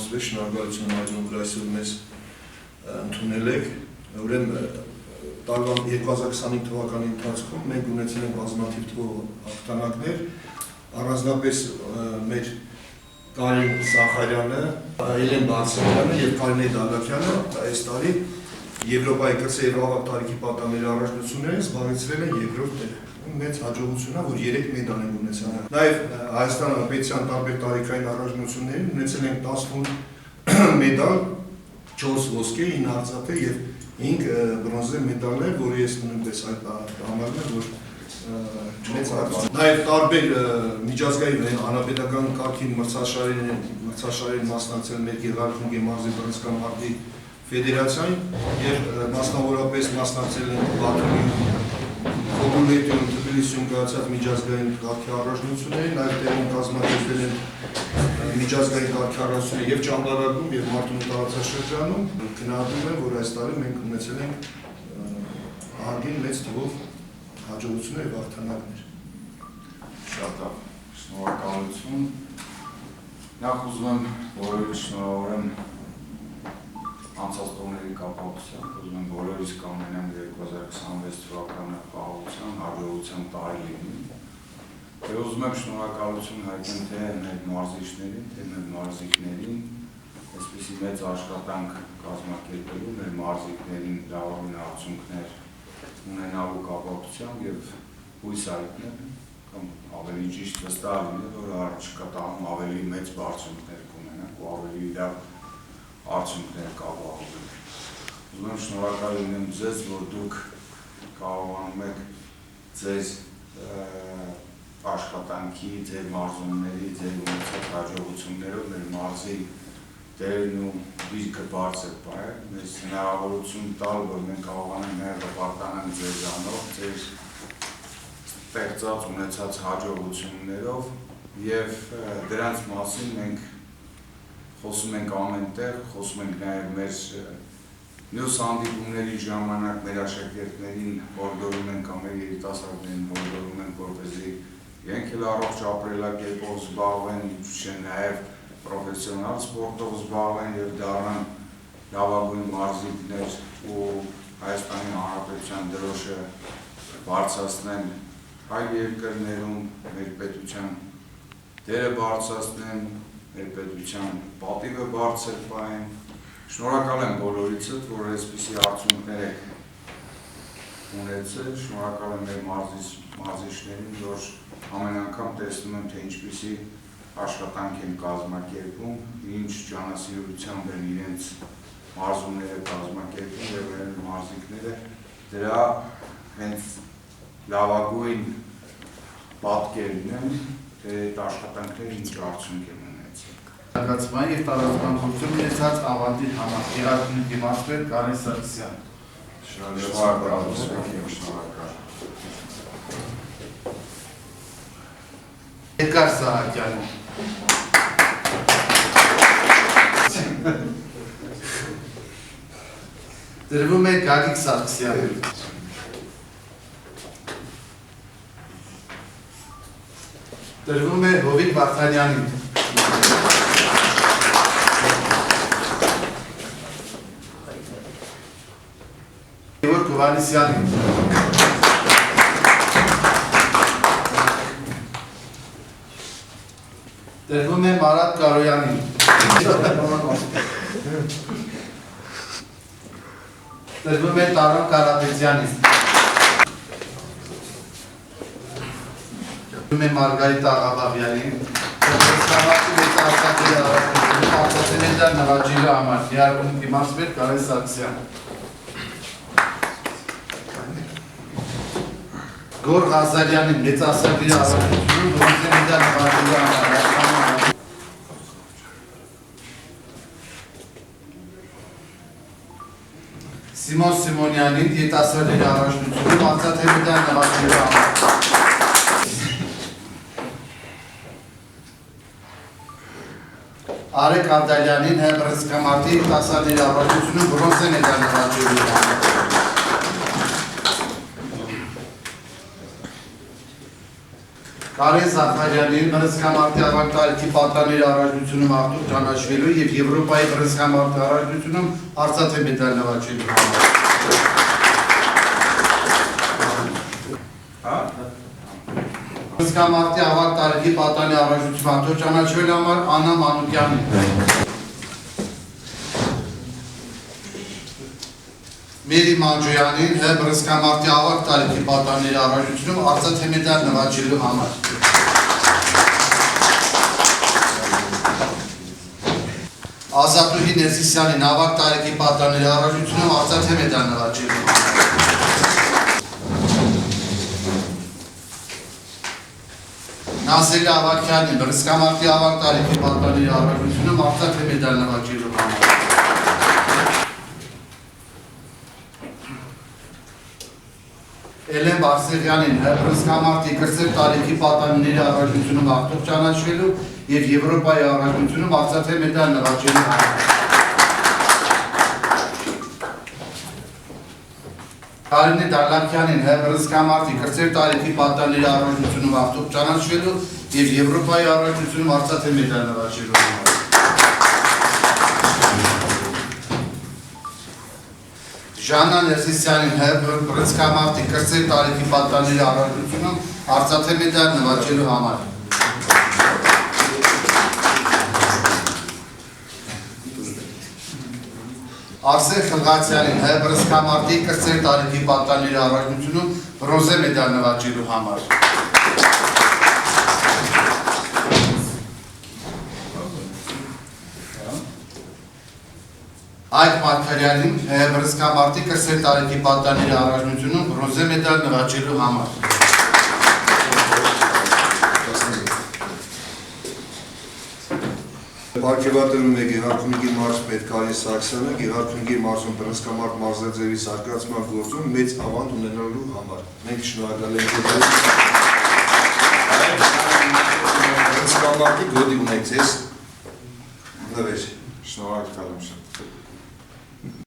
ամուսվեց, շնորհակալություն հայտնում որ այսօր մեզ ընդունել եք։ Ուրեմն տարվա 2025 թվականի ընթացքում մենք ունեցել ենք բազմաթիվ թվով հաղթանակներ, առանձնապես մեր Կարեն Սախարյանը, Էլեն Բացարյանը եւ Կարինե Դալաքյանը այս տարի Եվրոպայի կրծե եւ ավագ տարիքի պատանների առաջնություններին զբաղեցրել են երկրորդ տեղը։ Մեծ հաջողություն է, որ 3 մեդալ են ունեցել։ Նաև Հայաստան Հանրապետության տարբեր տարիքային առաջնություններին ունեցել ենք 10 մեդալ, 4 ոսկե, 9 արծաթե եւ 5 բրոնզե մեդալներ, որը ես նույնպես այդ համարում եմ, որ մեծ հարցը։ Նաև տարբեր միջազգային հանրապետական կարգին մրցաշարերին մասնակցել մեր Գեղարքունգ մարզի բռնցքամարտի ֆեդերացիային եւ մասնավորապես մասնակցել են Բաթումի Ֆոկուլետիում Թբիլիսիում կայացած միջազգային կարգի առաջնություններին, նաև տեղում կազմակերպվել են միջազգային կարգի առաջնությունները եւ Ճանապարհում եւ Մարտունու տարածաշրջանում։ Գնահատում եմ, որ այս տարի մենք ունեցել ենք ահագին մեծ թվով հաջողություններ եւ հաղթանակներ։ Շատ շնորհակալություն։ Նախ ուզում եմ բոլորիս շնորհավորեմ անցած տոների կապակցությամբ, ուզում եմ բոլորիս կանենեմ 2026 թվականը խաղաղության, հաջողության տարի լինի։ Եվ ուզում եմ շնորհակալություն հայտնել թե մեր մարզիչներին, թե մեր մարզիկներին, այսպիսի մեծ աշխատանք կազմակերպելու, մեր մարզիկներին լավագույն արդյունքներ ունենալու կապակցությամբ եւ հույս հայտնել, կամ ավելի ճիշտ վստահ լինել, որ առաջիկա տարում ավելի մեծ բարձունքներ կունենանք ու ավելի լավ արդյունքներ կապահովենք։ Ուզում եմ շնորհակալ լինեմ ձեզ, որ դուք կարողանում եք ձեր աշխատանքի, ձեր մարզումների, ձեր ունեցած հաջողություններով մեր մարզի դերն ու դիրքը բարձր պահել, մեզ հնարավորություն տալ, որ մենք կարողանանք նաև հպարտանանք ձեզանով, ձեր ստեղծած ունեցած հաջողություններով եւ դրանց մասին մենք խոսում ենք ամեն տեղ, խոսում ենք նաև մեր մյուս հանդիպումների ժամանակ մեր աշակերտներին հորդորում ենք կամ մեր երիտասարդներին հորդորում ենք, որպեսզի իրենք էլ առողջ ապրելակերպով զբաղվեն, ինչու՞ նաև պրոֆեսիոնալ սպորտով զբաղվեն եւ դառնան լավագույն մարզիկներ ու Հայաստանի Հանրապետության դրոշը բարձրացնեն հայ երկրներում, մեր պետության դերը բարձրացնեն, մեր պետության պատիվը բարձր պահեն։ Շնորհակալ եմ բոլորիցդ, որ այսպիսի արդյունքներ եք ունեցել, շնորհակալ եմ մեր մարզիչներին, որ ամեն անգամ տեսնում եմ, թե ինչպիսի աշխատանք են կազմակերպում, ինչ ջանասիրությամբ են իրենց մարզումները կազմակերպում եւ մեր մարզիկները դրա հենց լավագույն պատկերն են, թե այդ աշխատանքները ինչ արդյունք են ունեցել։ Զարգացման եւ տարածման գործում ունեցած ավանդի համար Գեղարքունգի մարզպետ Կարեն Սարգսյան։ Շնորհակալություն եւ շնորհակալ։ Էդգար Սահակյան։ Դրվում է Գագիկ Սարգսյան։ Դրվում է Հովիկ Վարդանյանին։ Գևորգ Հովհաննիսյանին։ Դրվում է Մարատ Կարոյանին։ Դրվում է Տարոն Կարապետյանին։ Դրվում է Մարգարիտ Աղաբաբյանին։ Նվաճելու համար Գեղարքունգի մարզպետ Կարեն Սարգսյան։ Գոր Ղազարյանին մեծասերների առաջնությունում բրոնզե մեդալ նվաճելու համար Սիմոն Սիմոնյանին երիտասարդների առաջնությունում արծաթե մեդալ նվաճելու համար Արեգ Անդալյանին բռնցքամարտի երիտասարդների առաջնությունում բրոնզե մեդալ նվաճելու համար Կարեն Զախարյանին բռնցքամարտի ավագ տարիքի պատանների առաջնությունում Արտուր ճանաչվելու և Եվրոպայի բռնցքամարտի առաջնությունում արծաթե մեդալ նվաճելու բռնցքամարտի ավագ տարիքի պատանի առաջնությունում Արտուր ճանաչվելու համար Աննա Մանուկյանին Մերի Մանջոյանին բռնցքամարտի ավագ տարիքի պատանների առաջնությունում արծաթե մեդալ նվաճելու համար Ազատուհի Ներսիսյանին ավագ տարիքի պատանների առաջնությունում արծաթե մեդալ նվաճելու Նազելի Ավագյանին բռնցքամարտի ավագ տարիքի պատանների առաջնությունում արծաթե մեդալ նվաճելու համար Էլեն Բարսեղյանին բռնցքամարտի կրտսեր տարիքի պատանիների առաջնությունում արտուղ ճանաչվելու և Եվրոպայի առաջնությունում արծաթե մեդալ նվաճելու համար Կարինե Դալակյանին բռնցքամարտի կրտսեր տարիքի պատանիների առաջնությունում արտուղ ճանաչվելու և Եվրոպայի առաջնությունում արծաթե մեդալ նվաճելու համար Ժաննա Ներսիսյանին բռնցքամարտի կրտսեր տարիքի պատանների առաջնությունում արծաթե մեդալ նվաճելու համար Արսեն Խլղացյանին բռնցքամարտի կրտսեր տարիքի պատանների առաջնությունում բրոնզե մեդալ նվաճելու համար Այդ Մարգարյանին բռնցքամարտի կրտսեր տարիքի պատանների առաջնությունում բրոնզե մեդալ նվաճելու համար Պարգևատրվում է Գեղարքունիքի մարզպետ Կարեն Սարգսյանը Գեղարքունիքի մարզում բռնցքամարտ մարզաձևի զարգացման գործում մեծ ավանդ ունենալու համար։ Մենք շնորհակալ ենք բռնցքամարտի գոտի ունեք ձեզ նվեր։ Շնորհակալ եմ շատ։